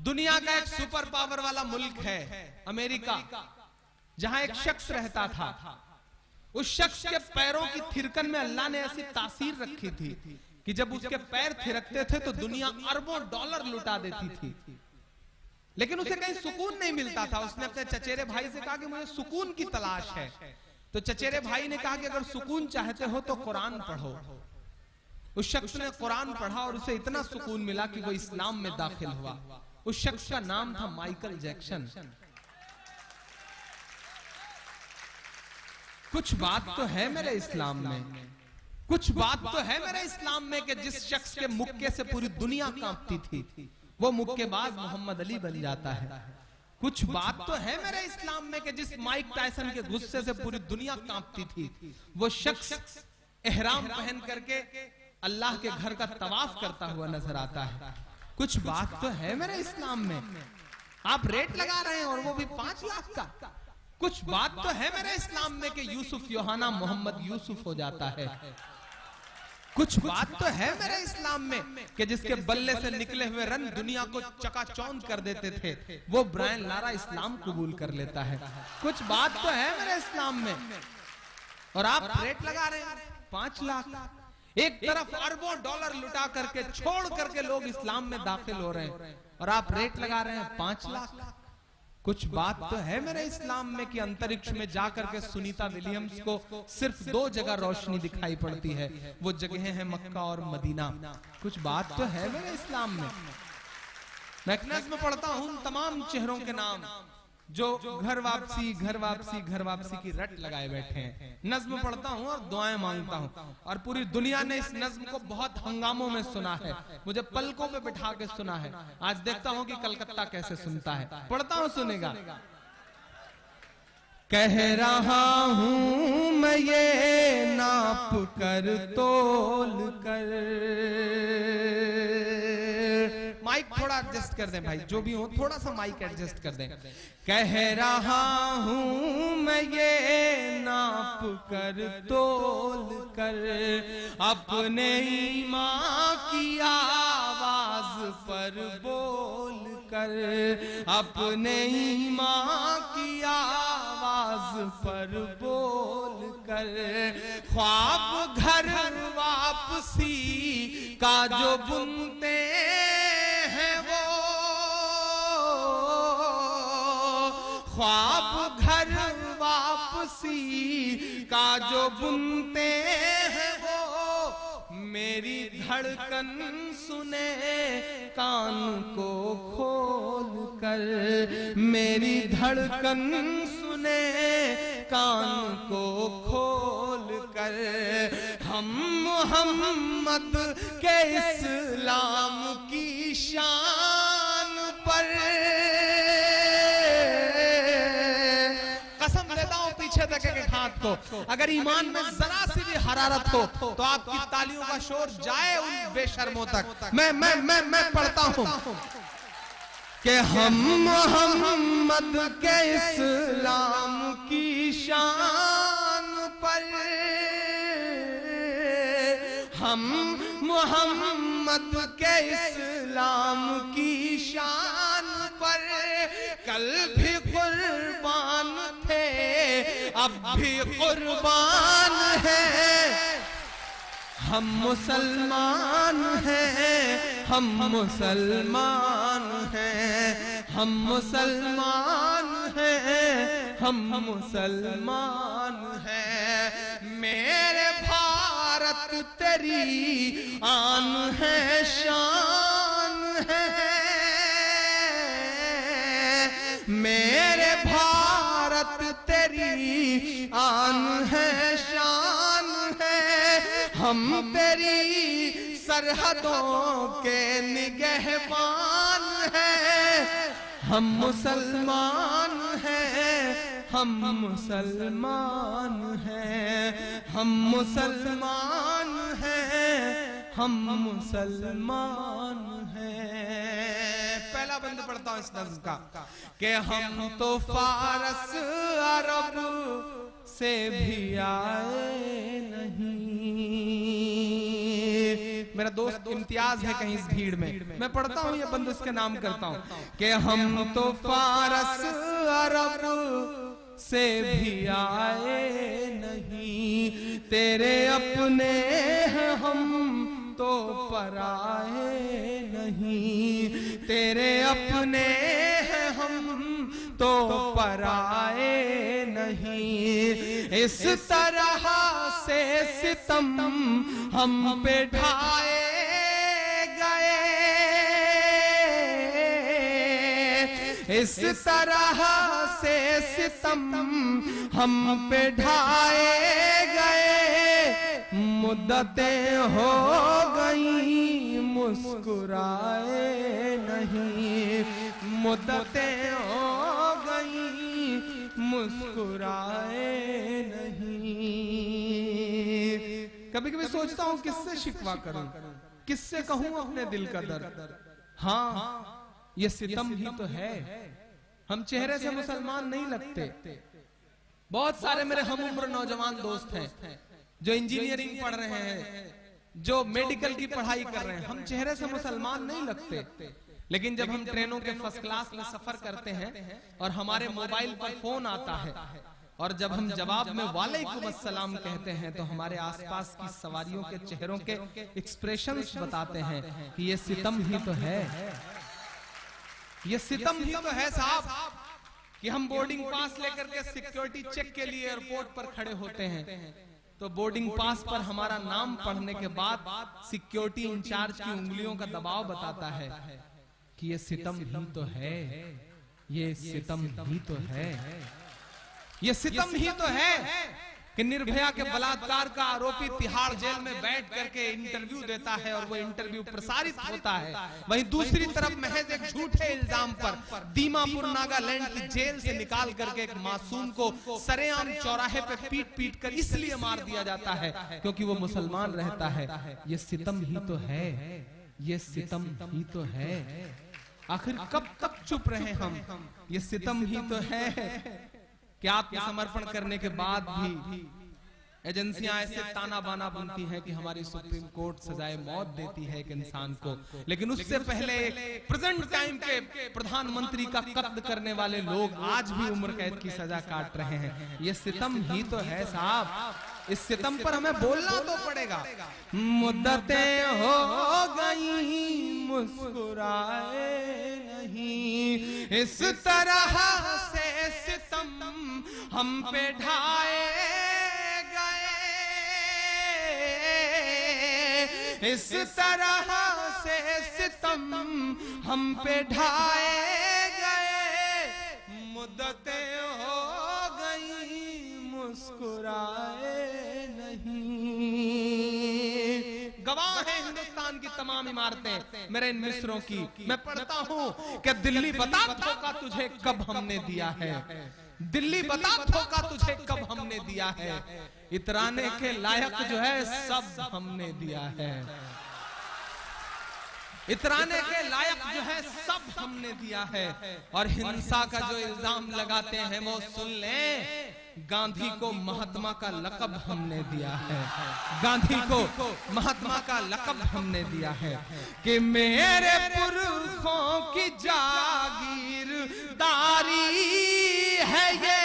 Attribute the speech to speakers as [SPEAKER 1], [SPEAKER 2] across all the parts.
[SPEAKER 1] दुनिया का एक सुपर पावर वाला मुल्क है अमेरिका, जहां एक शख्स रहता था। उस शख्स के पैरों की थिरकन में अल्लाह ने ऐसी तासीर रखी थी कि जब उसके पैर थिरकते थे तो दुनिया अरबों डॉलर लुटा देती थी, लेकिन उसे कहीं सुकून नहीं मिलता था। उसने अपने चचेरे भाई से कहा कि मुझे सुकून की तलाश है। तो चचेरे भाई ने कहा कि अगर सुकून चाहते हो तो कुरान पढ़ो। उस शख्स ने कुरान पढ़ा और उसे इतना सुकून मिला कि वो इस्लाम में दाखिल हुआ। उस शख्स का नाम था माइकल जैक्सन। कुछ बात तो है मेरे इस्लाम में, कुछ बात तो है मेरे इस्लाम में कि जिस शख्स के मुक्के से पूरी दुनिया कांपती थी वो मुक्केबाज मोहम्मद अली बन जाता है। कुछ बात तो है मेरे इस्लाम में कि जिस माइक टायसन के गुस्से से पूरी दुनिया कांपती थी वो शख्स एहराम पहन करके अल्लाह के घर का तवाफ करता हुआ नजर आता है। कुछ बात तो है मेरे इस्लाम में। आप रेट लगा रहे हैं और वो भी 5 लाख का। कुछ बात तो है मेरे इस्लाम में कि यूसुफ योहाना मोहम्मद यूसुफ हो जाता है। कुछ बात तो है मेरे इस्लाम में कि जिसके बल्ले से निकले हुए रन दुनिया को चकाचौंध कर देते थे वो ब्रायन लारा इस्लाम कबूल कर लेता है। कुछ बात तो है मेरे इस्लाम में। और आप रेट लगा रहे हैं 5 लाख। एक तरफ अरबों डॉलर लुटा करके छोड़ करके लोग इस्लाम में दाखिल हो रहे हैं और आप रेट लगा रहे हैं 5 लाख। कुछ बात तो है मेरे इस्लाम में कि अंतरिक्ष में जाकर के सुनीता विलियम्स को सिर्फ 2 जगह रोशनी दिखाई पड़ती है, वो जगह है मक्का और मदीना। कुछ बात तो है मेरे इस्लाम में। मैं एक नज़्म पढ़ता हूं तमाम चेहरों के नाम जो घर वापसी घर वापसी घर वापसी की रट लगाए बैठे हैं। नज्म पढ़ता हूं और दुआएं मांगता हूं और पूरी दुनिया ने इस नज्म को बहुत हंगामों में सुना है, मुझे पलकों पे बिठा के सुना है। आज देखता हूं कि कलकत्ता कैसे सुनता है। पढ़ता हूं, सुनेगा। कह रहा हूं मैं ये नाप कर तोल कर। माइक थोड़ा एडजस्ट कर दें भाई, जो भी हो थोड़ा सा माइक एडजस्ट कर दें। कह रहा हूं मैं ये नाप कर तोल कर अपने ईमान की आवाज पर बोल कर, अपने ईमान की आवाज पर बोल कर। ख्वाब घर वापसी का जो बुनते ख्वाब घर वापसी का जो बुनते हैं वो मेरी धड़कन सुने कान को खोल कर, मेरी धड़कन सुने कान को खोल कर। हम मोहम्मद के इस्लाम की शान पर एक हाथ को, अगर ईमान में जरा सी भी हरारत हो तो आपकी तालियों का शोर जाए उन बेशर्मों तक। मैं पढ़ता हूं कि हम मोहम्मद के इस्लाम की शान पर, हम मोहम्मद के इस्लाम की शान पर कल भी कुर्बान थे अब भी कुर्बान हैं। हम मुसलमान हैं, हम मुसलमान हैं, हम मुसलमान हैं, हम मुसलमान हैं। मेरे भारत तेरी आन है शान है, मेरे भारत तेरी आन है शान है। हम तेरी सरहदों के निगहबान हैं। हम मुसलमान हैं, हम मुसलमान हैं, हम मुसलमान हैं, हम मुसलमान हैं। पहला बंद पढ़ता हूं इस नज़्म का कि हम तो फारस अरब से भी आए नहीं। मेरा दोस्त इम्तियाज है कहीं इस भीड़ में, मैं पढ़ता हूँ ये बंद उसके नाम करता हूँ कि हम तो फारस अरब से भी आए नहीं, तेरे अपने हैं हम तो पराए नहीं, तेरे अपने हैं हम तो पराए नहीं। इस तरह से सितम हम पे ढाए गए, इस तरह से सितम हम पे ढाए गए, मुद्दतें हो गई मुस्कुराए नहीं, मुद्दतें हो गई मुस्कुराए नहीं। कभी कभी सोचता हूँ किससे शिकवा करूं, किससे कहूं अपने दिल का दर्द। हाँ, ये सितम ही तो है। हम चेहरे से मुसलमान नहीं लगते। बहुत सारे मेरे हम उम्र नौजवान दोस्त हैं जो इंजीनियरिंग पढ़ रहे हैं, जो मेडिकल की पढ़ाई कर रहे हैं, हम चेहरे से मुसलमान नहीं लगते, लेकिन जब हम ट्रेनों के फर्स्ट क्लास में सफर करते हैं और हमारे मोबाइल पर फोन आता है और जब हम जवाब में वालेकुम अस्सलाम कहते हैं तो हमारे आसपास की सवारियों के चेहरों के एक्सप्रेशंस बताते हैं कि ये सितम ही तो है, ये सितम ही तो है साहब, कि हम बोर्डिंग पास लेकर के सिक्योरिटी चेक के लिए एयरपोर्ट पर खड़े होते हैं तो बोर्डिंग पास पर हमारा नाम पढ़ने के बाद सिक्योरिटी इंचार्ज की उंगलियों का दबाव बताता है कि ये सितम ही तो है, ये सितम ही तो है, ये सितम ही तो है कि निर्भया के बलात्कार का आरोपी तिहाड़ जेल में बैठ करके इंटरव्यू देता है और वो इंटरव्यू प्रसारित होता है। वहीं दूसरी तरफ महज एक झूठे इल्जाम पर दीमापुर नागालैंड की जेल से निकाल करके एक मासूम को सरेआम चौराहे पे पीट पीट कर इसलिए मार दिया जाता है क्योंकि वो मुसलमान रहता है। ये सितम ही तो है, ये सितम ही तो है। आखिर कब तक चुप रहे हम? ये सितम ही तो है कि आत्मसमर्पण करने के बाद भी एजेंसियां ऐसे ताना बाना बुनती हैं कि हमारी सुप्रीम कोर्ट सजाए मौत देती है एक इंसान को, लेकिन उससे पहले प्रेजेंट टाइम के प्रधानमंत्री का कत्ल करने वाले लोग आज भी उम्र कैद की सजा काट रहे हैं। ये सितम ही तो है साहब, इस सितम पर हमें बोलना तो पड़ेगा। मुद्दतें हो गई मुस्कुराए नहीं, इस तरह से सितम हम पे ढाए गए, इस तरह से सितम हम पे ढाए गए, मुद्दतें हो गई मुस्कुराए नहीं। गवाह है हिंदुस्तान की तमाम इमारतें मेरे इन मिस्रों की। मैं पढ़ता हूँ कि दिल्ली बता धोखा तुझे कब हमने दिया है, दिल्ली बता धोखा तुझे कब हमने दिया है, इतराने के लायक जो है सब हमने दिया है, इतराने के लायक जो है सब हमने दिया है। और हिंसा का जो इल्जाम लगाते हैं वो सुन लें, गांधी को महात्मा का लक़ब हमने दिया है, गांधी को महात्मा का लक़ब हमने दिया है कि मेरे पुरखों की जागीरदारी है ये।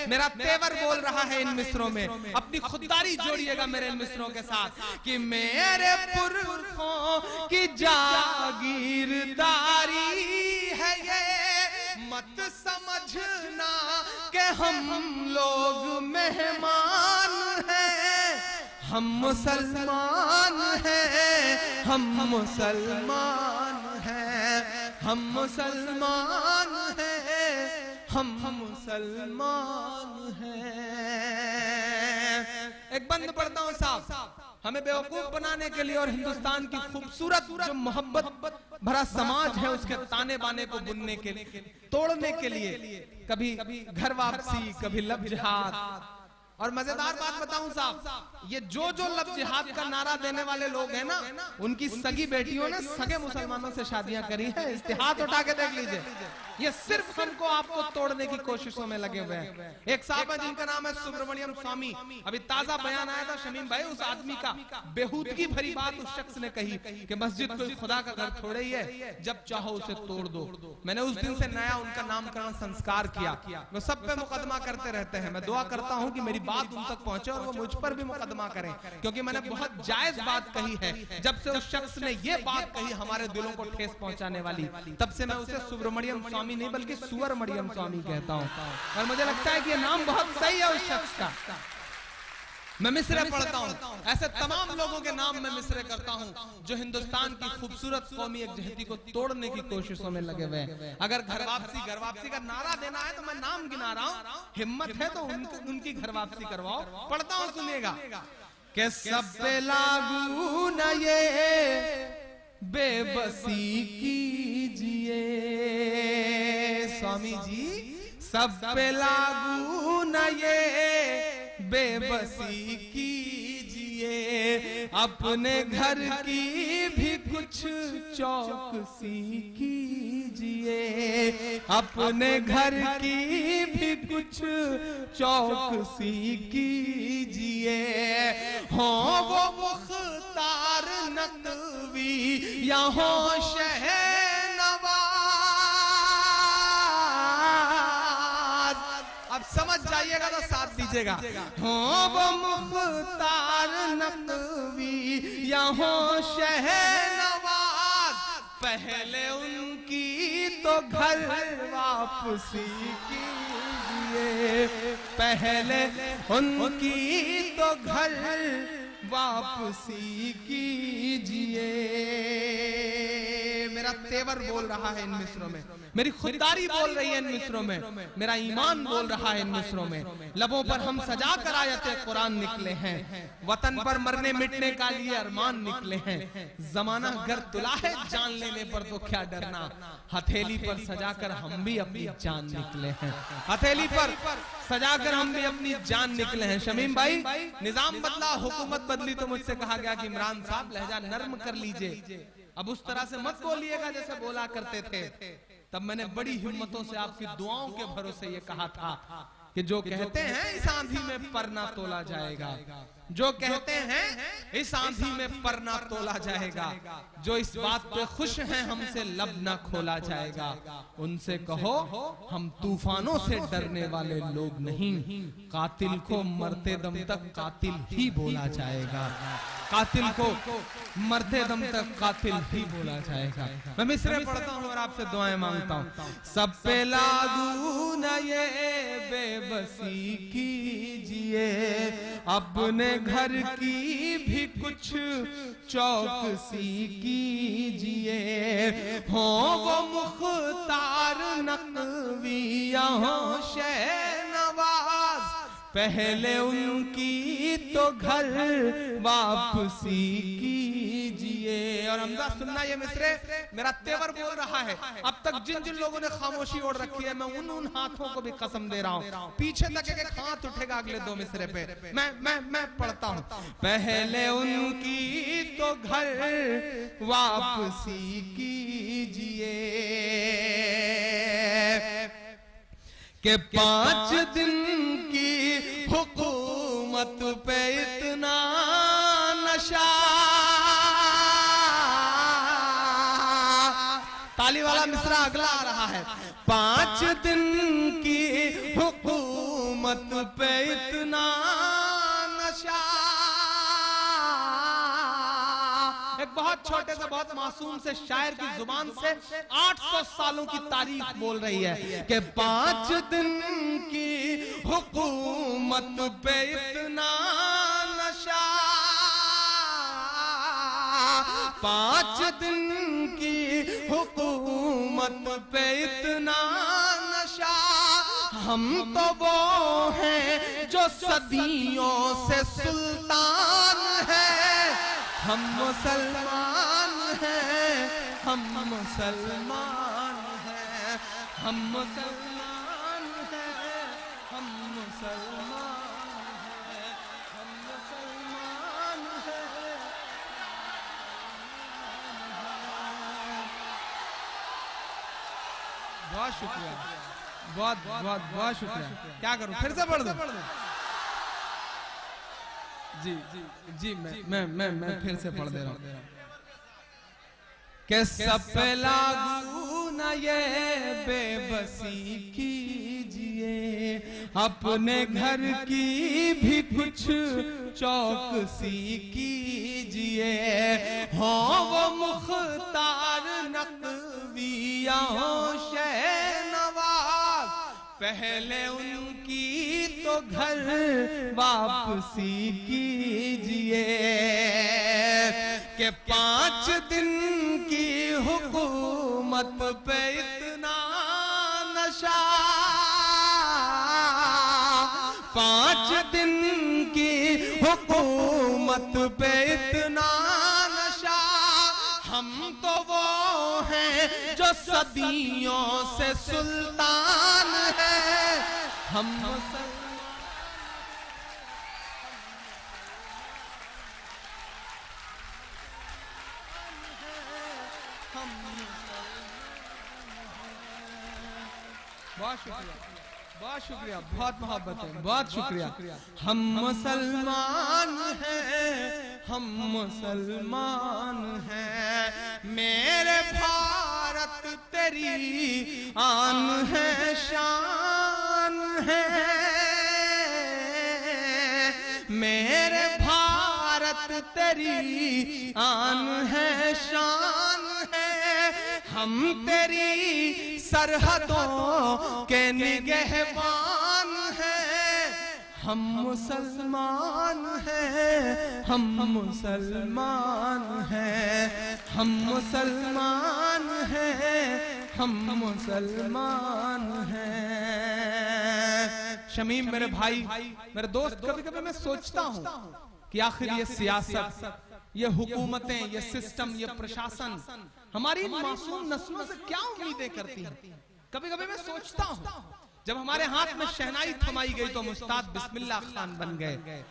[SPEAKER 1] मेरा तेवर बोल रहा है इन मिस्रों में, अपनी खुददारी जोड़िएगा मेरे इन मिस्रों के साथ कि मेरे पुरखों की जागीरदारी है ये, मत समझना कि हम लोग मेहमान हैं, हम मुसलमान हैं, हम मुसलमान हैं, हम मुसलमान हैं, हम मुसलमान हैं। एक बंद पढ़ता हूं साहब, हमें बेवकूफ बनाने के लिए और हिंदुस्तान की खूबसूरत जो मोहब्बत भरा समाज है उसके ताने बाने को बुनने के लिए, तोड़ने के लिए, कभी घर वापसी, कभी लब जिहाद और मजेदार बात बताऊं साहब, ये जो लफ्ज जिहाद का नारा देने वाले लोग हैं ना, उनकी सगी बेटियों ने सगे मुसलमानों से शादियां करी हैं। इस्तेहार उठा के देख लीजिए। ये सिर्फ हमको आपको तोड़ने की कोशिशों में लगे हुए हैं। एक साहब है जिनका नाम है सुब्रमण्यम स्वामी। अभी ताजा बयान आया था शमीम भाई, उस आदमी का बेहूदगी भरी बात उस शख्स ने कही कि मस्जिद कोई खुदा का घर थोड़े ही है, जब चाहो उसे तोड़ दो। मैंने उस दिन से नया उनका नामकरण संस्कार किया। वो सब पे मुकदमा करते रहते हैं। मैं दुआ करता हूं कि मेरी बात उन तक पहुंचे और वो मुझ पर भी मुकदमा करें, क्योंकि मैंने बहुत जायज बात कही है। जब से उस शख्स ने ये बात कही हमारे दिलों को ठेस पहुंचाने वाली, तब से मैं उसे सुब्रमण्यम स्वामी नहीं बल्कि सुअर मरियम स्वामी कहता हूं। और मुझे लगता है कि ये नाम बहुत सही है उस शख्स का। मैं मिसरे पढ़ता हूं, ऐसे तमाम लोगों के नाम मैं मिसरे करता हूं जो हिंदुस्तान की खूबसूरत कौमी एकजहती को तोड़ने की कोशिशों में लगे हुए हैं। अगर घर वापसी का नारा देना है तो मैं नाम गिना रहा हूं, हिम्मत है तो उनकी घर वापसी करवाओ। पढ़ता हूं, सुनिएगा। कि सब पे लागू न ये बेबसी कीजिए, स्वामी जी सब पे लागू न ये बेबसी कीजिए, अपने घर की भी कुछ चौकसी कीजिए, अपने घर की भी कुछ चौकसी कीजिए। हो वो मुख्तार नकवी या हो शहनवाज, अब समझ जाइएगा तो साथ दीजिएगा। हो वो मुख्तार नकवी या हो शहनवाज, पहले उनकी तो घर वापसी कीजिए, पहले उनकी तो घर वापसी कीजिए। मेरा तेवर बोल रहा है इन मिसरों में, मेरी खुददारी बोल रही है इन मिसरों में, मेरा ईमान बोल रहा है इन मिसरों में। लबों पर हम सजा कर आयते कुरान निकले हैं, वतन पर मरने मिटने का लिए अरमान निकले हैं। जमाना गर तुला है जान लेने पर तो क्या डरना, हथेली पर सजाकर हम भी अपनी जान निकले हैं, हथेली पर सजाकर हम भी अपनी जान निकले हैं। शमीम भाई, निजाम बदला, हुकूमत बदली तो मुझसे कहा गया कि इमरान साहब लहजा नर्म कर लीजिए, अब उस तरह से मत बोलिएगा जैसे बोला करते थे। तब मैंने बड़ी हिम्मतों से आपकी दुआओं के भरोसे ये कहा था कि जो कहते हैं इस आंधी में परना तोला जाएगा, जो कहते हैं इस आंधी में परना तोला जाएगा, जो इस बात पे खुश हैं हमसे लब ना खोला जाएगा, उनसे कहो हम तूफानों से डरने वाले लोग नहीं, कातिल को मरते दम तक कातिल ही बोला जाएगा, कातिल को मरते दम तक कातिल ही बोला जाएगा। मैं मिसरे पढ़ता हूँ और आपसे दुआएं मांगता हूँ। सब पे लागू न ये बेबसी कीजिए, अपने घर की भी कुछ चौकसी कीजिए। हो वो मुख्तार नकवी या हो शहनवाज, पहले उनकी तो घर वापसी कीजिए। और हमजा सुनना, ये मिसरे मेरा तेवर बोल रहा है। अब तक जिन जिन लोगों ने खामोशी ओढ़ रखी है, मैं उन हाथों को भी कसम दे रहा हूँ, पीछे तक एक हाथ उठेगा अगले दो मिसरे पे। मैं पढ़ता हूँ। पहले उनकी तो घर वापसी कीजिए कि 5 दिन की हुकूमत पे इतना नशा। ताली वाला मिसरा अगला आ रहा है। 5 दिन की हुकूमत पे इतना नशा। एक बहुत छोटे से बहुत मासूम से शायर की जुबान से 800 सालों की तारीख बोल रही है कि 5 दिन की हुकूमत पे इतना नशा, 5 दिन की हुकूमत पे इतना नशा। हम तो वो हैं जो सदियों से सुल्तान है, हम मुसलमान हैं, हम मुसलमान हैं, हम मुसलमान हैं, हम मुसलमान हैं। बहुत शुक्रिया, बहुत बहुत बहुत शुक्रिया। क्या करूं, फिर से पढ़ दूं? जी जी जी, मैं फिर से पढ़ दे रहा हूं कि सब पे लागू न ये बेबसी कीजिए, अपने घर की भी कुछ चौकसी कीजिए। हो वो मुख्तार नकविया शहनवाज, पहले उनकी तो घर वापसी कीजिए। कि 5 दिन की हुकूमत पे इतना नशा, 5 दिन की हुकूमत पे इतना नशा। हम तो वो हैं जो सदियों से सुल्तान हैं। हम बहुत शुक्रिया, बहुत शुक्रिया, बहुत मोहब्बत है, बहुत शुक्रिया। हम मुसलमान हैं, हम मुसलमान हैं। मेरे भारत तेरी आन है, शान है। मेरे भारत तेरी आन है, शान है। हम तेरी सरहदों के निगहबान हैं। हम मुसलमान हैं, हम मुसलमान हैं, हम मुसलमान हैं, हम मुसलमान हैं। शमीम मेरे भाई, मेरे दोस्त, कभी कभी मैं सोचता हूँ कि आखिर ये सियासत, ये हुकूमतें, ये सिस्टम, ये प्रशासन हमारी मासूम नस्लों से क्या उम्मीदें करती हैं। कभी कभी मैं सोचता हूँ, जब हमारे हाथ में शहनाई थमाई गई तो मुस्ताद बिस्मिल्लाह खान बन गए।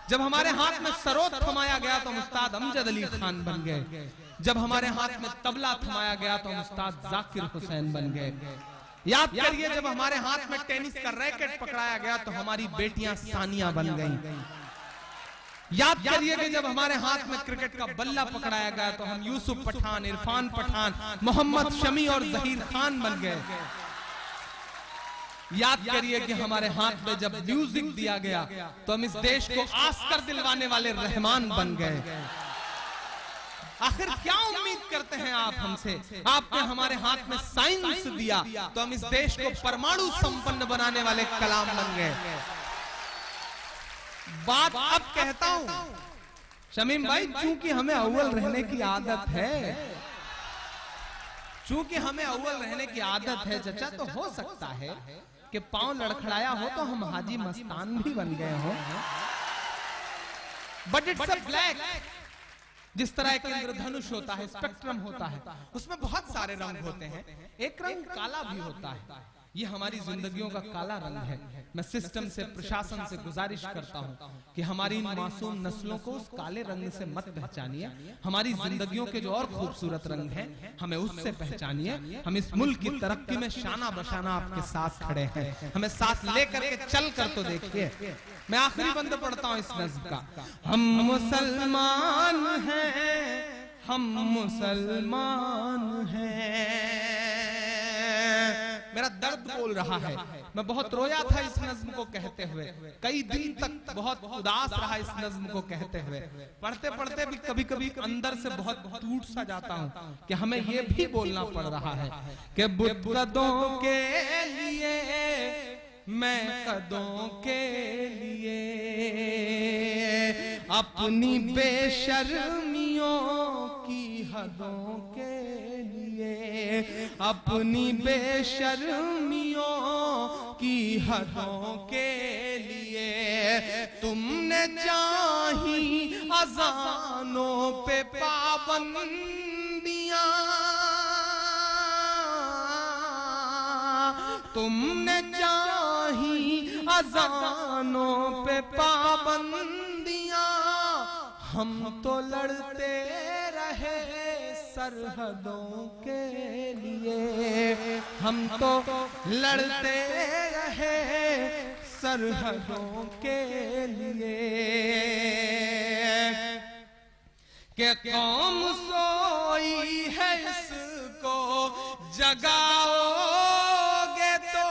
[SPEAKER 1] जब हमारे हाथ में सरोद थमाया गया तो मुस्ताद अमजद अली खान बन गए। जब हमारे हाथ में तबला थमाया गया तो मुस्ताद जाकिर हुसैन बन गए। याद करिए, जब हमारे हाथ में टेनिस का रैकेट पकड़ाया गया तो हमारी बेटियां सानिया बन गईं। याद करिए कि जब हमारे हाथ में क्रिकेट का बल्ला पकड़ाया गया तो हम यूसुफ पठान, इरफान पठान, मोहम्मद शमी और जहीर खान बन गए। याद करिए कि हमारे हाथ में जब म्यूजिक दिया गया तो हम इस देश को आस्कर दिलवाने वाले रहमान बन गए। आखिर क्या उम्मीद करते हैं आप हमसे? आपने हमारे हाथ में साइंस दिया तो हम इस देश को परमाणु संपन्न बनाने वाले कलाम बन गए। बात अब कहता हूं शमीम भाई, चूंकि हमें अव्वल रहने की आदत है, चूंकि हमें अव्वल रहने की आदत है चचा, तो हो सकता है कि पांव लड़खड़ाया हो तो हम हाजी मस्तान भी बन गए हो। बट इट्स अ ब्लैक, जिस तरह एक इंद्रधनुष होता है, स्पेक्ट्रम होता है, उसमें बहुत सारे रंग होते हैं। एक रंग काला भी होता है। ये हमारी जिंदगियों का काला रंग है। मैं सिस्टम से, प्रशासन से गुजारिश करता हूं कि हमारी मासूम नस्लों को उस काले रंग से मत पहचानिए। हमारी जिंदगियों के जो और खूबसूरत रंग हैं, हमें उससे पहचानिए। हम इस मुल्क की तरक्की में शाना बशाना आपके साथ खड़े हैं। हमें साथ लेकर के चल कर तो देखिए। मैं आखिरी बंद पढ़ता हूं इस नज़्म का। हम मुसलमान हैं, हम मुसलमान हैं। मेरा दर्द बोल रहा है। मैं बहुत रोया था इस नज़्म को कहते हुए, कई दिन तक बहुत उदास रहा इस नज़्म को कहते हुए। पढ़ते पढ़ते भी कभी कभी अंदर से बहुत टूट सा जाता हूँ कि हमें ये भी बोलना पड़ रहा है कि बुद्दों के लिए, मैं कदों के लिए, अपनी बेशर्मियों की हदों के लिए, अपनी बेशर्मियों की हदों के लिए, तुमने चाही अज़ानों पे पाबंदियां, तुमने चाही अज़ानों पे पाबंदियां। हम तो लड़ते रहे सरहदों के लिए, हम तो लड़ते रहे सरहदों के लिए। कि कौम सोई है इसको जगाओगे तो।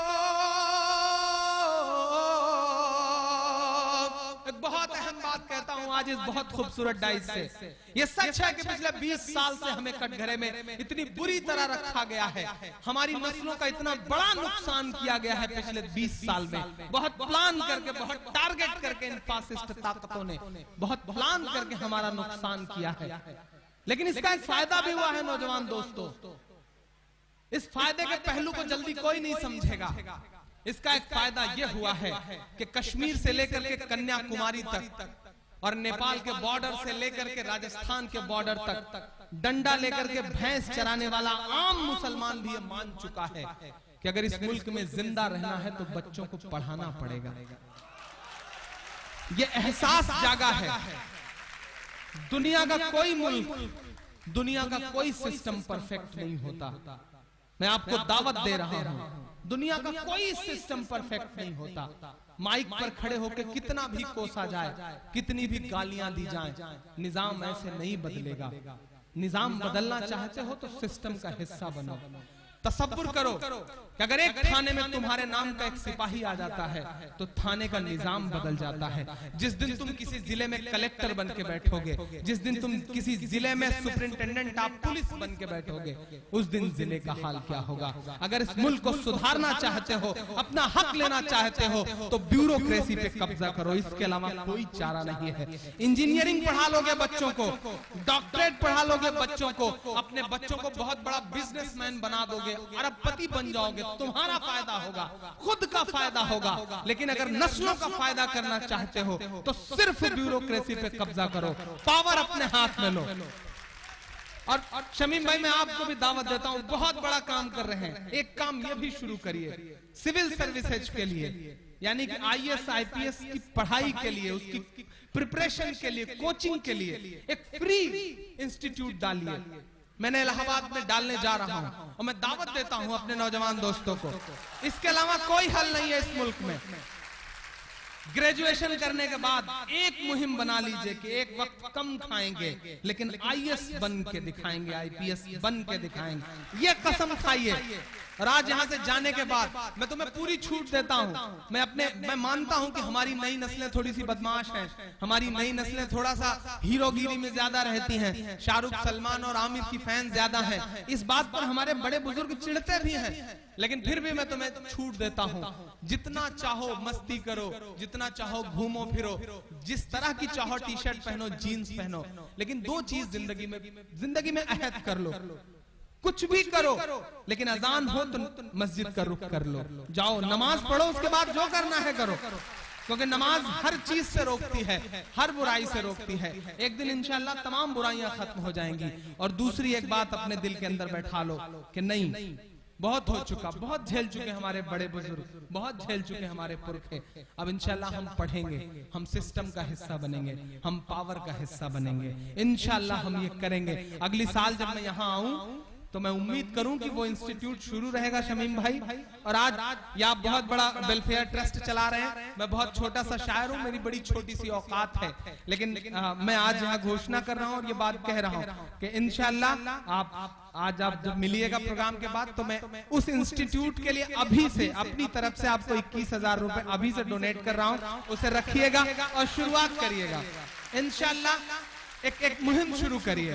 [SPEAKER 1] एक बहुत अहम बात कहता हूं आज इस बहुत खूबसूरत डाइस से। ये सच है कि पिछले 20 साल से हमें कटघरे में इतनी बुरी तरह रखा गया है, हमारी नस्लों का इतना बड़ा नुकसान किया गया है पिछले 20 साल में। बहुत प्लान करके, बहुत टारगेट करके इन फासिस्ट ताकतों ने बहुत प्लान करके हमारा नुकसान किया है। लेकिन इसका एक फायदा भी हुआ है नौजवान दोस्तों। इस फायदे के पहलू को जल्दी कोई नहीं समझेगा। इसका एक फायदा यह हुआ है कि कश्मीर से लेकर के कन्याकुमारी तक और नेपाल के बॉर्डर से लेकर के राजस्थान के बॉर्डर तक डंडा लेकर के भैंस चराने वाला आम मुसलमान भी ये मान चुका है कि अगर इस मुल्क में जिंदा रहना है तो बच्चों को पढ़ाना पड़ेगा। ये एहसास जागा है। दुनिया का कोई मुल्क, दुनिया का कोई सिस्टम परफेक्ट नहीं होता। मैं आपको दावत दे रहा हूं, दुनिया का कोई सिस्टम परफेक्ट नहीं होता। माइक पर खड़े होकर कितना भी कोसा जाए, कितनी भी गालियां दी जाएं, निजाम ऐसे नहीं बदलेगा। निजाम बदलना चाहते हो तो सिस्टम का हिस्सा बनो। तसव्वुर करो कि अगर एक थाने में तुम्हारे नाम का एक सिपाही आ जाता है तो थाने का निजाम बदल जाता है। जिस दिन तुम किसी जिले में कलेक्टर बन के बैठोगे, जिस दिन तुम किसी जिले में सुपरिंटेंडेंट ऑफ पुलिस बन के बैठोगे, उस दिन जिले का हाल क्या होगा। अगर इस मुल्क को सुधारना चाहते हो, अपना हक लेना चाहते हो तो ब्यूरोक्रेसी पे कब्जा करो, इसके अलावा कोई चारा नहीं है। इंजीनियरिंग पढ़ा लोगे बच्चों को, डॉक्टरेट पढ़ा लोगे बच्चों को, अपने बच्चों को बहुत बड़ा बिजनेसमैन बना दोगे, अरबपति बन जाओगे, तुम्हारा फायदा होगा, खुद का फायदा होगा। लेकिन अगर नस्लों का फायदा करना चाहते हो तो सिर्फ ब्यूरोक्रेसी पे कब्जा करो, पावर अपने हाथ में लो। और शमीम भाई, मैं आपको भी दावत देता हूं, बहुत बड़ा काम कर रहे हैं। एक काम ये भी शुरू करिए सिविल सर्विसेज के लिए, यानी कि IAS IPS की पढ़ाई के लिए, उसकी प्रिपरेशन के लिए, कोचिंग के लिए एक फ्री इंस्टीट्यूट डालिए। मैंने इलाहाबाद में डालने जा रहा हूं और मैं दावत देता हूं अपने नौजवान दोस्तों को। इसके अलावा कोई हल नहीं है इस मुल्क में। ग्रेजुएशन करने के बाद एक मुहिम बना लीजिए कि एक वक्त कम खाएंगे लेकिन IAS बन के दिखाएंगे, IPS बन के दिखाएंगे। ये कसम खाइए। और आज यहाँ से जाने के बाद मैं तुम्हें पूरी छूट देता हूँ। मैं मानता हूँ कि हमारी नई नस्लें थोड़ी सी बदमाश हैं, हमारी नई नस्लें थोड़ा सा हीरोगिरी में ज्यादा रहती हैं, शाहरुख, सलमान और आमिर की फैन ज्यादा हैं। इस बात पर हमारे बड़े बुजुर्ग चिढ़ते भी हैं, लेकिन फिर भी मैं तुम्हें छूट देता हूँ। जितना चाहो मस्ती करो, जितना चाहो घूमो फिरो, जिस तरह की चाहो टी शर्ट पहनो, जीन्स पहनो, लेकिन दो चीज जिंदगी में अहद कर लो। कुछ भी करो लेकिन अजान हो तो मस्जिद का रुख कर लो, जाओ नमाज पढ़ो, उसके बाद जो करना है करो, क्योंकि नमाज हर चीज से रोकती है, हर बुराई से रोकती है। एक दिन इंशाअल्लाह तमाम बुराइयां खत्म हो जाएंगी। और दूसरी एक बात अपने दिल के अंदर बैठा लो कि नहीं, बहुत हो चुका, बहुत झेल चुके हमारे बड़े बुजुर्ग, बहुत झेल चुके हमारे पुरखे। अब इंशाल्लाह हम पढ़ेंगे, हम सिस्टम का हिस्सा बनेंगे, हम पावर का हिस्सा बनेंगे। इंशाल्लाह हम ये करेंगे। अगली साल जब मैं यहाँ आऊं तो मैं उम्मीद करूं कि वो इंस्टीट्यूट शुरू रहेगा शमीम भाई। और आज ये आप बहुत बड़ा वेलफेयर ट्रस्ट चला रहे हैं। मैं बहुत छोटा सा शायर हूं, मेरी बड़ी छोटी सी औकात है, लेकिन मैं आज यहाँ घोषणा कर रहा हूं और ये बात कह रहा हूं कि इंशाल्लाह आज आप जब मिलिएगा प्रोग्राम के बाद तो मैं उस इंस्टीट्यूट के लिए अभी से अपनी तरफ से आपको 21,000 रुपए अभी से डोनेट कर रहा हूं। उसे रखिएगा और शुरुआत करिएगा इंशाल्लाह। एक मुहिम शुरू करिए।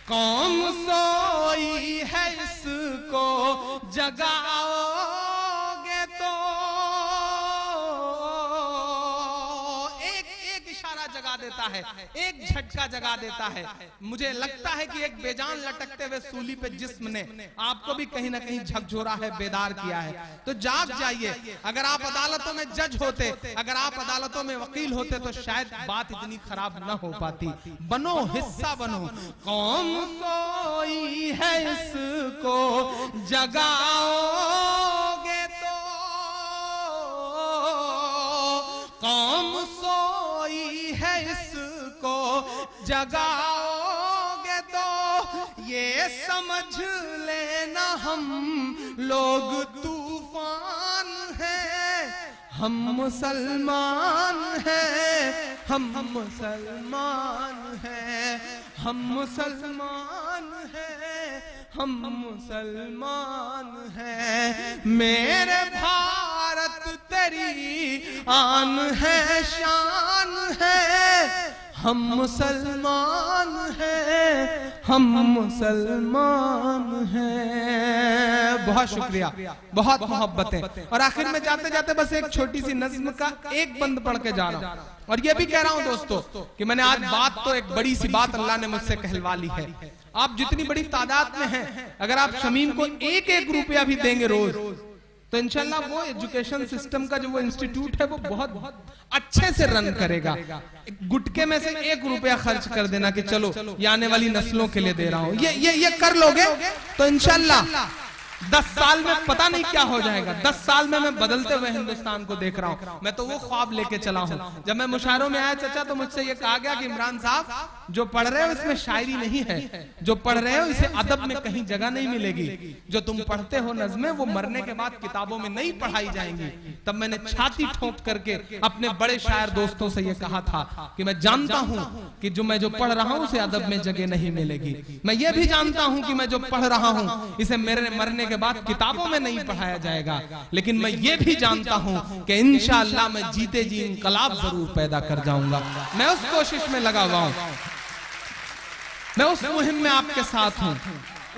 [SPEAKER 1] कौम सोई है इसको जगाओगे तो। एक इशारा जगा देता है, एक झटका जगा देता है। मुझे लगता है कि एक बेजान लटकते हुए सूली पे जिस्म ने आपको भी कहीं ना कहीं झकझोरा है, बेदार किया है। तो जाग जाइए। अगर आप अदालतों में जज होते, अगर आप अदालतों में वकील होते तो शायद बात इतनी खराब न हो पाती। बनो, हिस्सा बनो। कौम सोई है इसको जगाओगे तो, कौम सोई है इसको जगाओगे तो, ये समझ लेना हम लोग तूफान हैं, हम मुसलमान हैं, हम मुसलमान हैं, हम मुसलमान हैं, हम मुसलमान हैं। मेरे भारत तेरी आन है, शान है, हम मुसलमान हैं, हम मुसलमान हैं। बहुत शुक्रिया, बहुत मोहब्बतें। और आखिर में जाते जाते बस एक छोटी सी नज्म का एक बंद पढ़ के जा रहा हूं, और ये भी कह रहा हूं दोस्तों कि मैंने आज बात तो एक बड़ी सी बात अल्लाह ने मुझसे कहलवा ली है। आप जितनी बड़ी तादाद में हैं, अगर आप शमीम को एक एक रुपया भी देंगे रोज, तो इंशाल्लाह वो एजुकेशन सिस्टम का जो वो इंस्टीट्यूट है वो बहुत अच्छे से रन करेगा। गुटके में से एक रुपया खर्च कर देना कि चलो ये आने वाली नस्लों के लिए दे रहा हूं, ये कर लोगे तो इंशाल्लाह 10 साल में पता नहीं क्या हो जाएगा। 10 साल में मैं बदलते हुए हिंदुस्तान को देख रहा हूं। मैं तो वो ख्वाब लेके चला हूं। जब मैं मुशायरों में आया चाचा, तो मुझसे ये कहा गया कि इमरान साहब, जो पढ़ रहे हो इसमें शायरी नहीं है, जो पढ़ रहे हो इसे अदब में कहीं जगह नहीं मिलेगी। जो तुम पढ़ते हो नज़्में, वो मरने के बाद किताबों में नहीं पढ़ाई जाएंगी। तब मैंने छाती ठोक करके अपने बड़े शायर दोस्तों से ये कहा था कि मैं जानता हूं कि जो मैं पढ़ रहा हूं उसे अदब में जगह नहीं मिलेगी। मैं ये भी जानता हूं कि मैं जो पढ़ रहा हूं इसे मेरे मरने के बाद किताबों में नहीं पढ़ाया जाएगा। लेकिन मैं ये भी जानता हूं कि इंशाअल्लाह मैं जीते जी इंकलाब जरूर पैदा कर जाऊंगा। मैं उस कोशिश में लगा हुआ हूं, मैं उस मुहिम में आपके साथ हूं।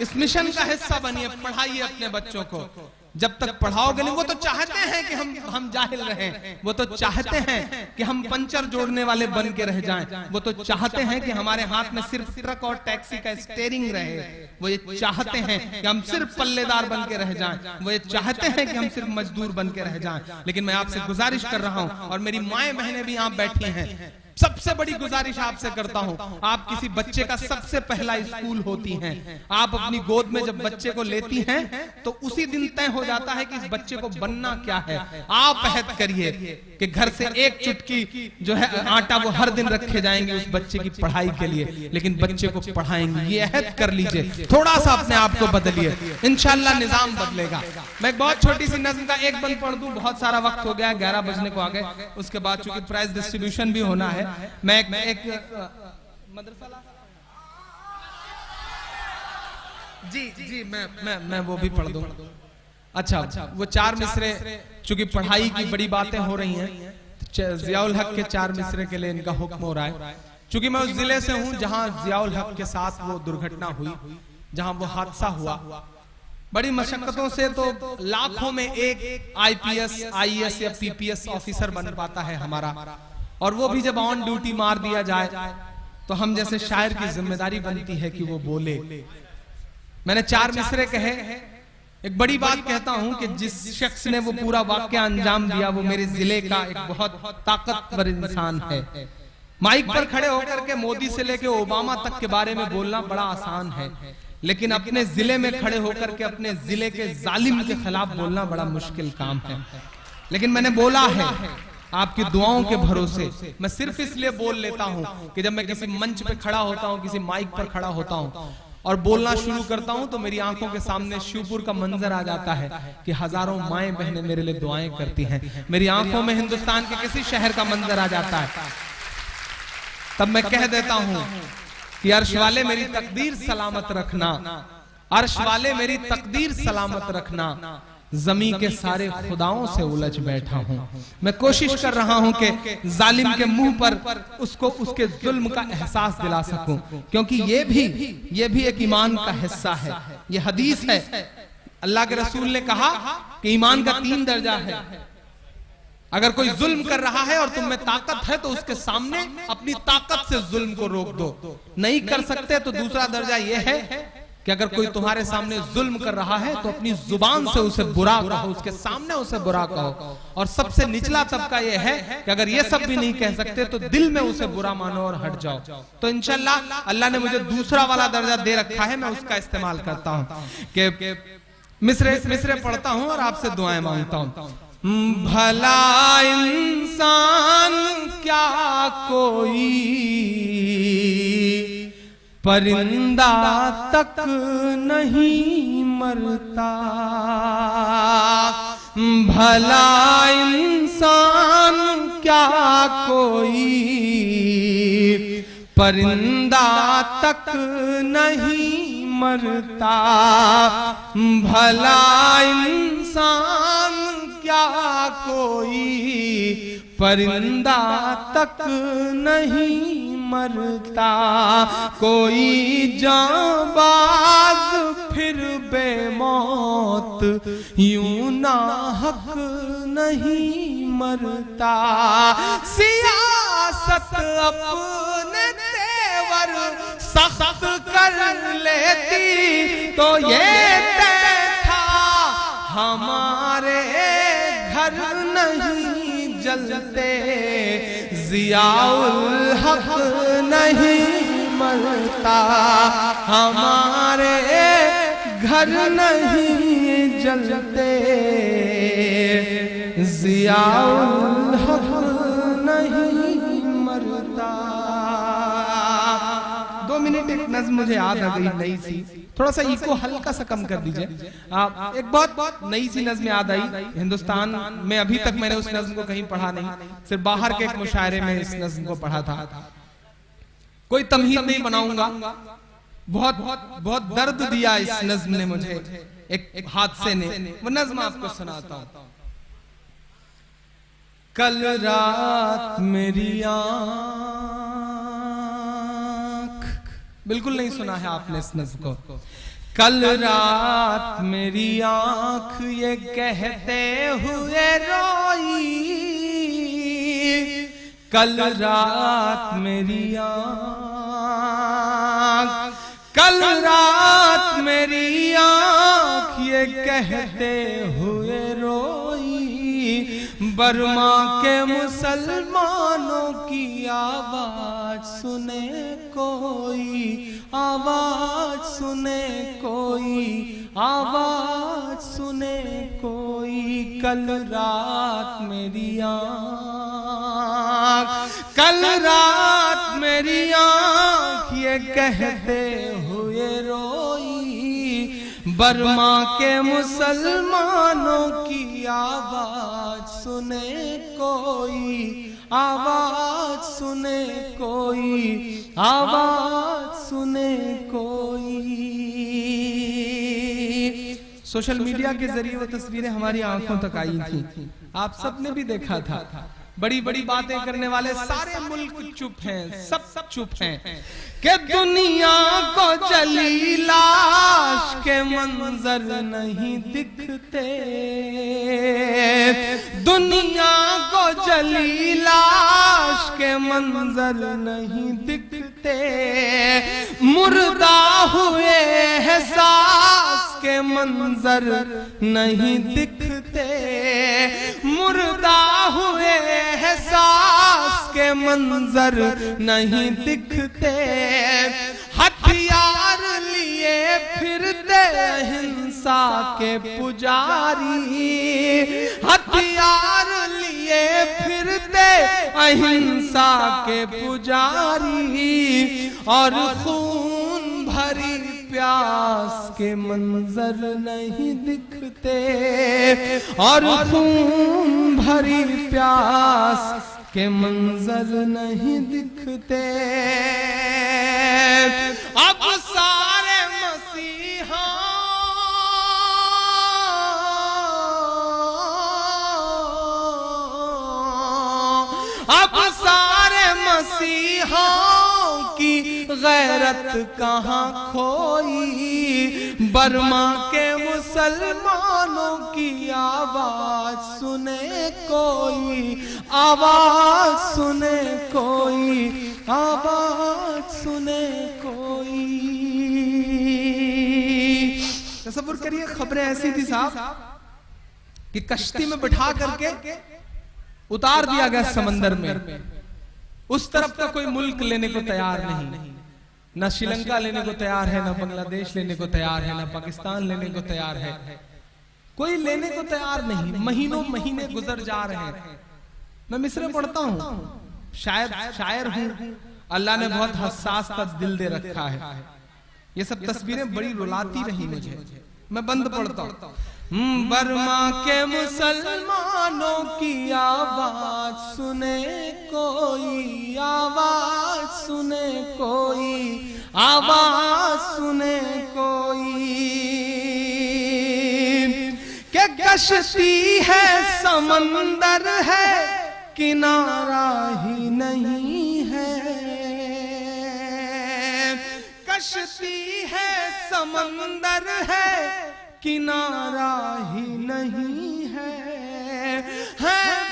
[SPEAKER 1] इस मिशन का हिस्सा बनिए, पढ़ाइए अपने बच्चों को। जब तक पढ़ाओगे नहीं, वो तो चाहते हैं कि हम जाहिल रहें, वो तो चाहते हैं कि हम पंचर जोड़ने वाले बन के रह जाएं, वो तो चाहते हैं कि हमारे हाथ में सिर्फ ट्रक और टैक्सी का स्टीयरिंग रहे, वो ये चाहते हैं कि हम सिर्फ पल्लेदार बन के रह जाएं, वो ये चाहते हैं कि हम सिर्फ मजदूर बन के रह जाएं। लेकिन मैं आपसे गुजारिश कर रहा हूं, और मेरी माएं बहनें भी यहाँ बैठी हैं, सबसे बड़ी गुजारिश आपसे करता हूं, आप किसी बच्चे का सबसे पहला स्कूल होती हैं। आप अपनी गोद में जब बच्चे को लेती हैं तो उसी दिन तय हो जाता है कि इस बच्चे को बनना क्या है। आप अहद करिए कि घर से एक चुटकी जो है आटा वो हर दिन रखे जाएंगे उस बच्चे की पढ़ाई के लिए, लेकिन बच्चे को पढ़ाएंगे। ये अहद कर लीजिए, थोड़ा सा अपने आप को बदलिए, इंशाल्लाह निजाम बदलेगा। मैं एक बहुत छोटी सी नज़्म का एक बंद पढ़ दूं, बहुत सारा वक्त हो गया, 11 बजने को आ गए। उसके बाद चूंकि प्राइज डिस्ट्रीब्यूशन भी होना है, मैं एक मदरसा जी मैं वो भी पढ़ दूं। अच्छा, वो 4 मिसरे, चूंकि पढ़ाई की बड़ी बातें हो रही हैं, जियाउल हक के 4 मिसरे के लिए इनका हुक्म हो रहा है। चूंकि मैं उस जिले से हूं जहां जियाउल हक के साथ वो दुर्घटना हुई, जहां वो हादसा हुआ। बड़ी मशक्कतों से तो लाखों में एक IPS, IAS या PPS ऑफिसर बन पाता है हमारा, और वो भी जब ऑन ड्यूटी मार दिया जाए तो हम जैसे शायर की जिम्मेदारी बनती है कि वो बोले। मैंने 4 मिसरे कहे। एक बड़ी बात कहता हूं कि जिस शख्स ने वो पूरा वाकया अंजाम दिया वो मेरे जिले का एक बहुत ताकतवर इंसान है। माइक पर खड़े होकर के मोदी से लेके ओबामा तक के बारे में बोलना बड़ा आसान है, लेकिन अपने जिले में खड़े होकर के अपने जिले के जालिम के खिलाफ बोलना बड़ा मुश्किल काम है। लेकिन मैंने बोला है आपकी दुआओं के भरोसे। मैं सिर्फ इसलिए बोल लेता हूं कि जब मैं किसी मंच पे खड़ा होता हूं, किसी माइक पर खड़ा होता हूं और बोलना शुरू करता हूं, तो मेरी आंखों के सामने शिवपुर का मंजर आ जाता है कि हजारों माएं बहनें मेरे लिए दुआएं करती हैं। मेरी आंखों में हिंदुस्तान के किसी शहर का मंजर आ जाता है, तब मैं कह देता हूं कि अर्श वाले मेरी तकदीर सलामत रखना, अर्श वाले मेरी तकदीर सलामत रखना, जमी के सारे खुदाओं से उलझ बैठा हूं। मैं कोशिश कर रहा हूं कि जालिम के मुंह पर उसको उसके जुल्म का एहसास दिला सकूं, क्योंकि ये भी एक ईमान का हिस्सा है। ये हदीस है, अल्लाह के रसूल ने कहा कि ईमान का 3 दर्जा है। अगर कोई जुल्म कर रहा है और तुम में ताकत है तो उसके सामने अपनी ताकत से जुल्म को रोक दो। नहीं कर सकते तो दूसरा दर्जा यह है कि अगर कोई तुम्हारे सामने जुल्म कर रहा है तो अपनी जुबान से उसे बुरा कहो, उसके सामने उसे बुरा कहो। और सबसे निचला तबका यह है कि अगर ये सब भी नहीं कह सकते तो दिल में उसे बुरा मानो और हट जाओ। तो इंशाल्लाह अल्लाह ने मुझे दूसरा वाला दर्जा दे रखा है, मैं उसका इस्तेमाल करता हूं कि मिसरे पढ़ता हूं और आपसे दुआएं मांगता हूं। भला इंसान क्या कोई परिंदा तक नहीं मरता, भला इंसान क्या कोई, परिंदा तक नहीं मरता, भला इंसान क्या कोई, परिंदा तक नहीं मरता, कोई जांबाज फिर बेमौत यूं नाहक नहीं मरता, सियासत अपने तेवर सख्त कर लेती तो ये तय था हमारे घर नहीं जलते, जियाउल हक नहीं मरता, हमारे घर नहीं जलते, जियाउल हक नहीं मरता। 2 मिनट एक नज़्म मुझे याद आ गई नई सी, थोड़ा सा इको हल्का सा कम कर दीजिए। एक बहुत नई सी नज़्म याद आई, हिंदुस्तान में अभी तक मैंने उस नज़्म को कहीं पढ़ा नहीं, सिर्फ बाहर के एक मुशायरे में इस नज़्म को पढ़ा था। कोई तमहीद नहीं बनाऊंगा, बहुत बहुत दर्द दिया इस नज़्म ने मुझे, एक हादसे ने। वो नज़्म आपको सुनाता हूं। कल रात मेरी आँख, बिल्कुल नहीं सुना है आपने इस नज़्म को। कल रात मेरी आँख ये कहते हुए रोई, कल रात मेरी आँख, कल रात मेरी आँख ये कहते हुए रोई, बर्मा के मुसलमानों की आवाज सुने कोई, आवाज सुने कोई, आवाज सुने कोई, कल रात मेरी आँख, कल रात मेरी आँख ये कहते हुए रोई, बर्मा के मुसलमानों की आवाज सुने कोई, आवाज सुने कोई, आवाज सुने कोई। सोशल मीडिया के जरिए वो तस्वीरें हमारी आंखों तक आई थी, आप सबने भी देखा था। बड़ी बड़ी बातें करने वाले सारे मुल्क चुप हैं, सब चुप हैं कि दुनिया को जली लाश के मंजर नहीं दिखते, दुनिया को जली लाश के मंजर नहीं दिखते, मुर्दा हुए एहसास के मंजर नहीं दिखते, मुर्दा हुए एहसास के मंजर नहीं दिखते, हथियार लिए फिरते हिंसा के पुजारी, हथियार लिए फिरते अहिंसा के पुजारी, और खून भरी प्यास के मंजर नहीं दिखते, और खून भरी प्यास के मंजर नहीं दिखते। अब सारे मसीहा अब सारे मसीहाओं की गैरत कहाँ खोई, बर्मा के मुसलमानों की आवाज सुने कोई, आवाज सुने कोई, आवाज सुने कोई। तसव्वुर करिए, खबरें ऐसी थी साहब कि कश्ती में बिठा करके उतार दिया गया समंदर में, उस तरफ का कोई मुल्क लेने को तैयार नहीं, न श्रीलंका लेने को तैयार है, न बांग्लादेश लेने को तैयार है, न पाकिस्तान लेने को तैयार है, कोई लेने को तैयार नहीं। महीनों महीने गुजर जा रहे हैं। मैं मिस्र पढ़ता हूँ, शायर हूँ, अल्लाह ने बहुत हसास दिल दे रखा है। ये सब तस्वीरें बड़ी रुलाती रही मुझे। मैं बंद पढ़ता हूं। बर्मा के मुसलमानों की आवाज सुने कोई, आवाज सुने कोई, आवाज सुने कोई, के कश्ती है समंदर है किनारा ही नहीं है, कश्ती है समंदर है किनारा ही नहीं है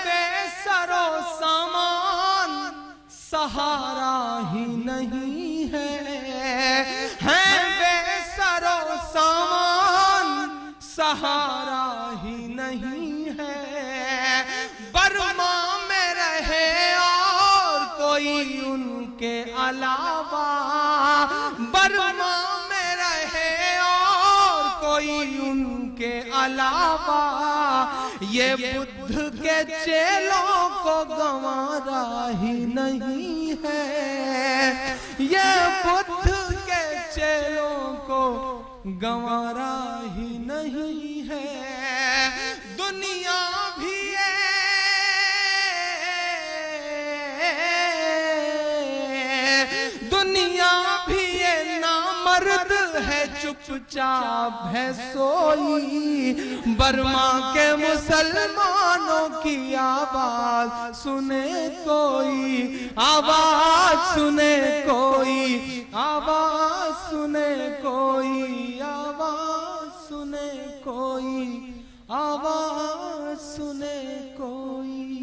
[SPEAKER 1] बेसरो सामान सहारा ही नहीं है बेसरो सामान सहारा ही नहीं है। बर्मा में रहे और कोई उनके अलावा, बर्मा में रहे और कोई उनके अलावा, ये बुद्ध के चेलों को गंवारा ही नहीं है, ये बुद्ध के चेलों को गंवारा ही नहीं है। दुनिया भी दुनिया भी ये नामर्द है, चुपचाप है सोई। बर्मा के मुसलमानों की आवाज सुने कोई, आवाज सुने कोई, आवाज सुने कोई, आवाज सुने कोई, आवाज सुने कोई।